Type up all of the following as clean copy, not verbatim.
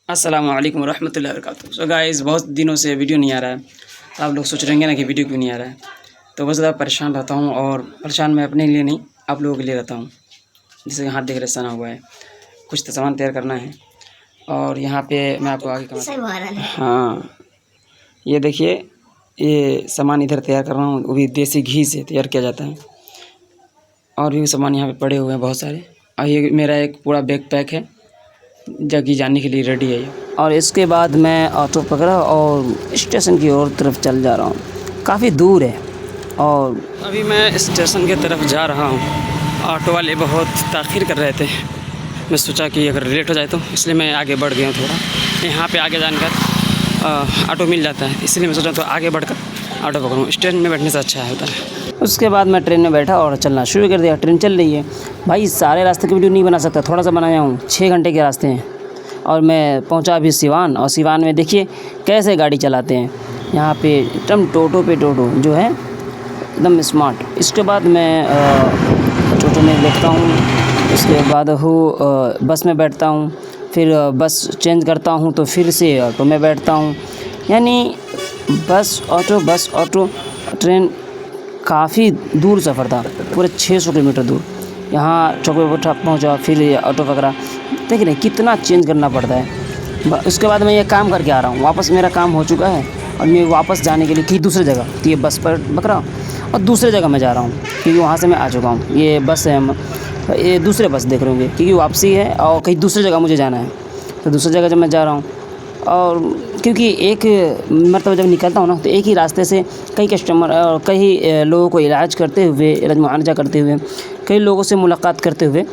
अस्सलाम वालेकुम रहमतुल्लाहि व बरकातुहू। सो गाइस, बहुत दिनों से वीडियो नहीं आ रहा है। तो आप लोग सोच रहे होंगे ना कि वीडियो क्यों नहीं आ रहा है। तो बहुत ज़्यादा परेशान रहता हूँ, और परेशान मैं अपने लिए नहीं, आप लोगों के लिए रहता हूँ। जैसे हाथ देख रहे सना हुआ है, कुछ तो सामान तैयार करना है। और यहाँ पे मैं आपको आगे हाँ, ये देखिए, ये सामान इधर तैयार कर रहा हूँ, वो भी देसी घी से तैयार किया जाता है। और भी सामान यहाँ पे पड़े हुए हैं बहुत सारे। और ये मेरा एक पूरा बैग पैक है, जगह जाने के लिए रेडी है। और इसके बाद मैं ऑटो पकड़ा और स्टेशन की ओर तरफ चल जा रहा हूँ। काफ़ी दूर है और अभी मैं स्टेशन की तरफ जा रहा हूँ। ऑटो वाले बहुत ताख़ीर कर रहे थे। मैं सोचा कि अगर लेट हो जाए तो, इसलिए मैं आगे बढ़ गया हूँ थोड़ा। यहाँ पे आगे जानकर ऑटो मिल जाता है, इसलिए मैं सोचा तो आगे बढ़कर ऑटो पकड़ूँ। ट्रेन में बैठने से अच्छा होता है। उसके बाद मैं ट्रेन में बैठा और चलना शुरू कर दिया। ट्रेन चल रही है। भाई सारे रास्ते की वीडियो नहीं बना सकता, थोड़ा सा बनाया हूँ। 6 घंटे के रास्ते हैं और मैं पहुँचा अभी सिवान। और सिवान में देखिए कैसे गाड़ी चलाते हैं यहाँ पे, एकदम टोटो पे टोटो जो है, एकदम स्मार्ट। इसके बाद मैं टोटो में बैठता हूँ, उसके बाद बस में बैठता हूँ, फिर बस चेंज करता हूँ तो फिर से ऑटो में बैठता हूँ। यानी बस ऑटो ट्रेन, काफ़ी दूर सफ़र था, पूरे 600 किलोमीटर दूर। यहाँ चौक पे पहुँचा, फिर ऑटो पकड़ा। देख रहे कितना चेंज करना पड़ता है। उसके बाद मैं ये काम करके आ रहा हूँ, वापस मेरा काम हो चुका है और मैं वापस जाने के लिए कहीं दूसरी जगह, तो ये बस पर पकड़ा और दूसरे जगह मैं जा रहा हूँ, क्योंकि वहाँ से मैं आ चुका हूँ। ये बस है, ये दूसरे बस देख रहे होंगे, क्योंकि वापसी है और कहीं दूसरी जगह मुझे जाना है। तो दूसरी जगह जब मैं जा रहा हूँ, और क्योंकि एक मरतबा जब निकलता हूँ ना, तो एक ही रास्ते से कई कस्टमर और कई लोगों को इलाज करते हुए, इलाज मुआवजा करते हुए, कई लोगों से मुलाकात करते हुए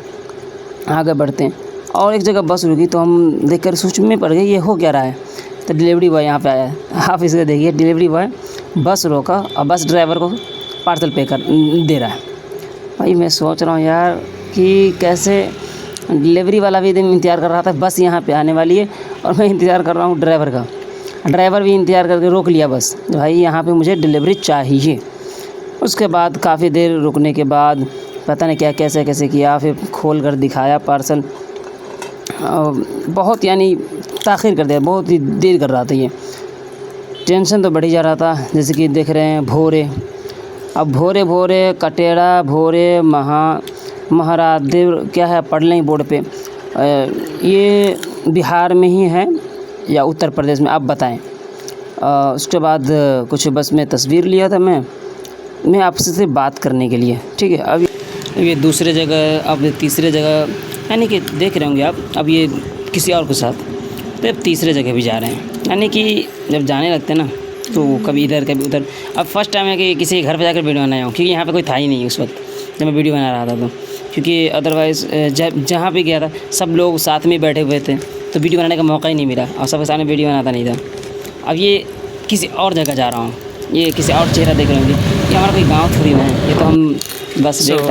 आगे बढ़ते हैं। और एक जगह बस रुकी तो हम देखकर सोच में पड़ गए, ये हो क्या रहा है। तो डिलीवरी बॉय यहाँ पे आया है। आप इसे देखिए, डिलीवरी बॉय बस रोका और बस ड्राइवर को पार्सल पे कर दे रहा है। भाई मैं सोच रहा हूँ यार कि कैसे डिलीवरी वाला भी एकदम इंतज़ार कर रहा था, बस यहाँ पे आने वाली है और मैं इंतज़ार कर रहा हूँ ड्राइवर का। ड्राइवर भी इंतज़ार करके रोक लिया बस, भाई यहाँ पे मुझे डिलीवरी चाहिए। उसके बाद काफ़ी देर रुकने के बाद पता नहीं क्या कैसे किया, फिर खोल कर दिखाया पार्सल। बहुत यानी ताख़ीर कर दिया, बहुत ही देर कर रहा था ये। टेंशन तो बढ़ ही जा रहा था। जैसे कि देख रहे हैं भोरे, अब भोरे कटेरा भोरे महारादेव क्या है, पढ़ लें बोर्ड पे। ये बिहार में ही है या उत्तर प्रदेश में, आप बताएं। उसके बाद कुछ बस में तस्वीर लिया था मैं आपसे से बात करने के लिए, ठीक है। अब ये दूसरे जगह, अब तीसरे जगह, यानी कि देख रहे होंगे आप, अब ये किसी और के साथ, तो अब तीसरे जगह भी जा रहे हैं। यानी कि जब जाने लगते हैं ना, तो कभी इधर कभी उधर। अब फर्स्ट टाइम है कि किसी के घर पे जाकर वीडियो बनाया हूँ, क्योंकि यहाँ पे कोई था ही नहीं उस वक्त जब मैं वीडियो बना रहा था। तो क्योंकि अदरवाइज़ जहाँ पे गया था सब लोग साथ में बैठे हुए थे, तो वीडियो बनाने का मौका ही नहीं मिला और सबके सामने वीडियो बनाता नहीं था। अब ये किसी और जगह जा रहा हूँ, ये किसी और चेहरा देख रहे होंगे। ये हमारा कोई गाँव थोड़ी है, ये तो हम बस निकल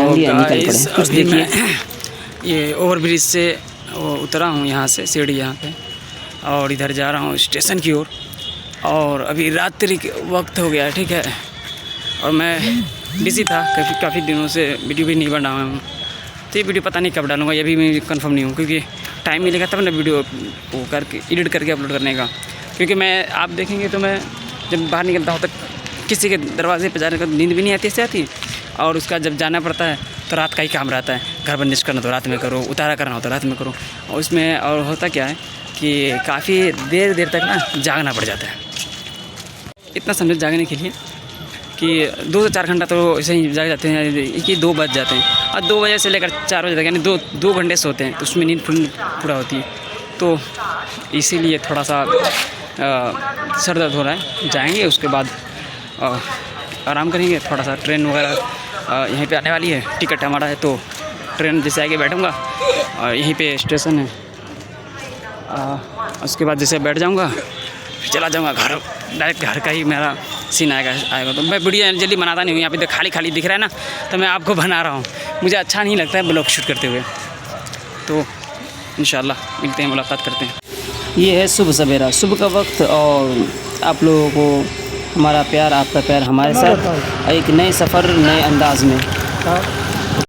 पड़े। कुछ देखिए, ये ओवरब्रिज से उतरा हूँ यहाँ से, सीढ़ी यहाँ पे, और इधर जा रहा हूँ स्टेशन की ओर। और अभी रात्रि के वक्त हो गया है, ठीक है। और मैं बिज़ी था, काफ़ी दिनों से वीडियो भी नहीं बना हूँ। तो ये वीडियो पता नहीं कब डालूँगा, ये भी मैं कंफर्म नहीं हूँ, क्योंकि टाइम मिलेगा तब ना वीडियो वो करके एडिट करके अपलोड करने का। क्योंकि मैं, आप देखेंगे तो मैं जब बाहर निकलता हूँ तो किसी के दरवाजे पर जाने का नींद भी नहीं आती आती। और उसका जब जाना पड़ता है तो रात का ही काम रहता है, घर बंदिश करना तो रात में करो, उतारा करना हो तो रात में करो। और उसमें और होता क्या है कि काफ़ी देर तक ना जागना पड़ जाता है। इतना समझ जागने के लिए कि 2 से 4 घंटा तो ऐसे ही जाग जाते हैं, कि 2 बज जाते हैं। और 2 बजे से लेकर 4 बजे तक, यानी 2 घंटे सोते हैं, तो उसमें नींद पूरा होती है। तो इसीलिए थोड़ा सा सर दर्द हो रहा है। जाएंगे, उसके बाद आराम करेंगे थोड़ा सा। ट्रेन वगैरह यहीं पे आने वाली है, टिकट हमारा है, तो ट्रेन जैसे आगे बैठूँगा और यहीं पे स्टेशन है। उसके बाद जैसे बैठ जाऊँगा, चला जाऊँगा घर, डायरेक्ट घर का ही मेरा सीन आएगा। तो मैं वीडियो जल्दी बनाता नहीं हूँ। यहाँ पे तो खाली दिख रहा है ना, तो मैं आपको बना रहा हूँ। मुझे अच्छा नहीं लगता है ब्लॉग शूट करते हुए। तो इंशाल्लाह मिलते हैं, मुलाकात करते हैं। ये है सुबह सवेरा, सुबह का वक्त, और आप लोगों को हमारा प्यार, आपका प्यार हमारे साथ, एक नए सफ़र नए अंदाज़ में।